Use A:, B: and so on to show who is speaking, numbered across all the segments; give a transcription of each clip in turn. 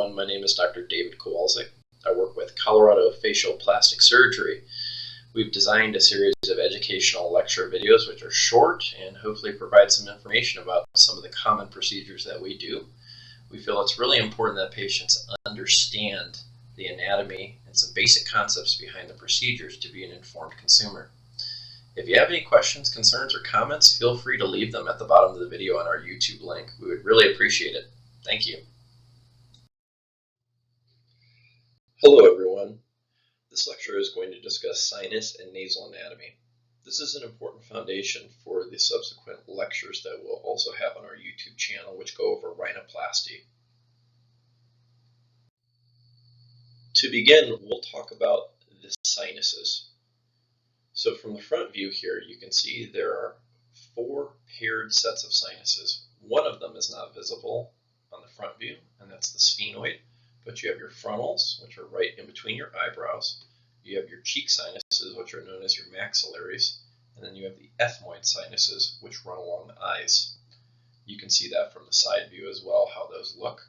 A: everyone. My name is Dr. David Kowalczyk. I work with Colorado Facial Plastic Surgery. We've designed a series of educational lecture videos which are short and hopefully provide some information about some of the common procedures that we do. We feel it's really important that patients understand the anatomy and some basic concepts behind the procedures to be an informed consumer. If you have any questions, concerns, or comments, feel free to leave them at the bottom of the video on our YouTube link. We would really appreciate it. Thank you. Hello everyone. This lecture is going to discuss sinus and nasal anatomy. This is an important foundation for the subsequent lectures that we'll also have on our YouTube channel, which go over rhinoplasty. To begin, we'll talk about the sinuses. So from the front view here, you can see there are 4 paired sets of sinuses. One of them is not visible on the front view, and that's the sphenoid. But you have your frontals, which are right in between your eyebrows. You have your cheek sinuses, which are known as your maxillaries. And then you have the ethmoid sinuses, which run along the eyes. You can see that from the side view as well, how those look.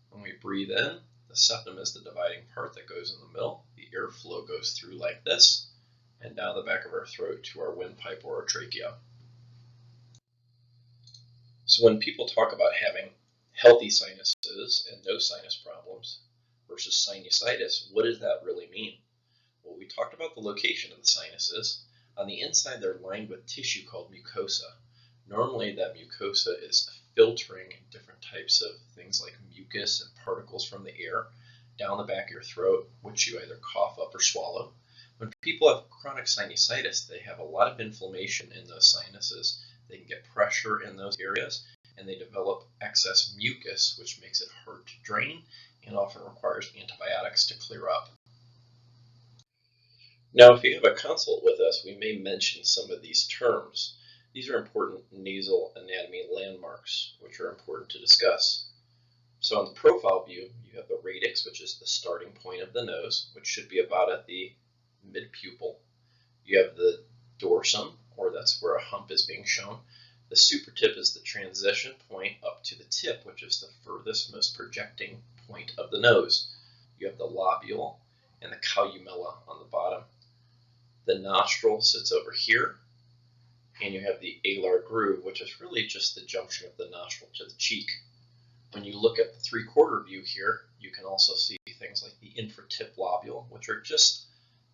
A: When we breathe in, the septum is the dividing part that goes in the middle. The airflow goes through like this, and down the back of our throat to our windpipe or our trachea. So when people talk about having healthy sinuses and no sinus problems versus sinusitis, what does that really mean? Well, we talked about the location of the sinuses. On the inside, they're lined with tissue called mucosa. Normally, that mucosa is filtering different types of things like mucus and particles from the air down the back of your throat, which you either cough up or swallow. When people have chronic sinusitis, they have a lot of inflammation in those sinuses. They can get pressure in those areas, and they develop excess mucus, which makes it hard to drain and often requires antibiotics to clear up. Now, if you have a consult with us, we may mention some of these terms. These are important nasal anatomy landmarks, which are important to discuss. So on the profile view, you have the radix, which is the starting point of the nose, which should be about at the mid-pupil. You have the dorsum, or that's where a hump is being shown. The supratip is the transition point up to the tip, which is the furthest, most projecting point of the nose. You have the lobule and the columella on the bottom. The nostril sits over here, and you have the alar groove, which is really just the junction of the nostril to the cheek. When you look at the 3/4 view here, you can also see things like the infratip lobule, which are just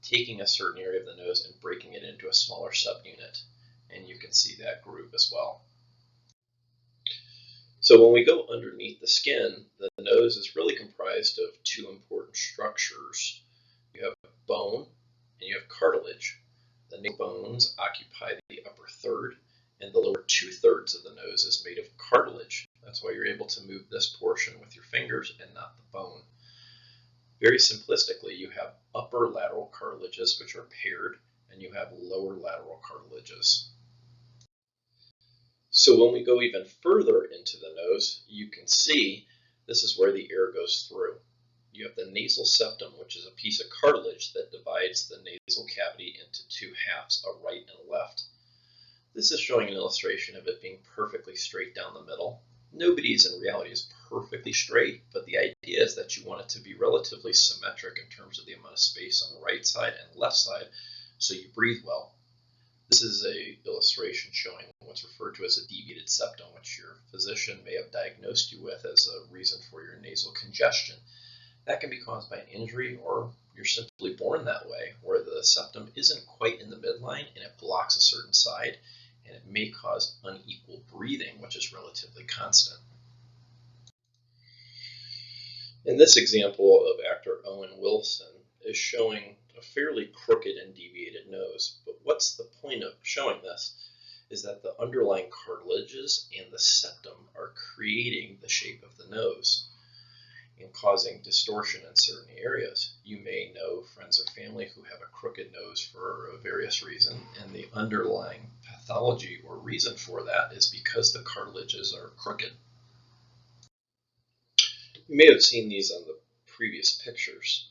A: taking a certain area of the nose and breaking it into a smaller subunit. And you can see that groove as well. So when we go underneath the skin, the nose is really comprised of 2 important structures. You have bone and you have cartilage. The nasal bones occupy the upper third, and the lower 2/3 of the nose is made of cartilage. That's why you're able to move this portion with your fingers and not the bone. Very simplistically, you have upper lateral cartilages, which are paired, and you have lower lateral cartilages. So when we go even further into the nose, you can see this is where the air goes through. You have the nasal septum, which is a piece of cartilage that divides the nasal cavity into 2 halves, a right and a left. This is showing an illustration of it being perfectly straight down the middle. Nobody's in reality is perfectly straight, but the idea is that you want it to be relatively symmetric in terms of the amount of space on the right side and left side, so you breathe well. This is an illustration showing what's referred to as a deviated septum, which your physician may have diagnosed you with as a reason for your nasal congestion. That can be caused by an injury, or you're simply born that way, where the septum isn't quite in the midline and it blocks a certain side, and it may cause unequal breathing, which is relatively constant. In this example of actor Owen Wilson is showing a fairly crooked and deviated nose, but what's the point of showing this is that the underlying cartilages and the septum are creating the shape of the nose and causing distortion in certain areas. You may know friends or family who have a crooked nose for a various reason, and the underlying pathology or reason for that is because the cartilages are crooked. You may have seen these on the previous pictures,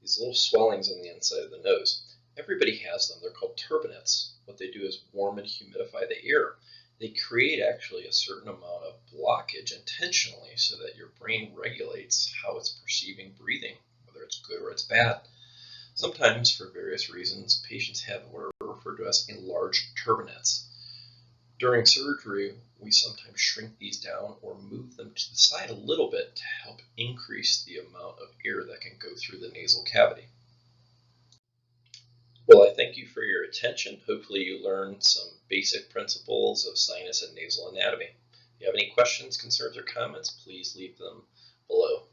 A: these little swellings on the inside of the nose. Everybody has them. They're called turbinates. What they do is warm and humidify the air. They create actually a certain amount of blockage intentionally so that your brain regulates how it's perceiving breathing, whether it's good or it's bad. Sometimes, for various reasons, patients have what are referred to as enlarged turbinates. During surgery, we sometimes shrink these down or move them to the side a little bit to help increase the amount of air that can go through the nasal cavity. Well, I thank you for your attention. Hopefully you learned some basic principles of sinus and nasal anatomy. If you have any questions, concerns, or comments, please leave them below.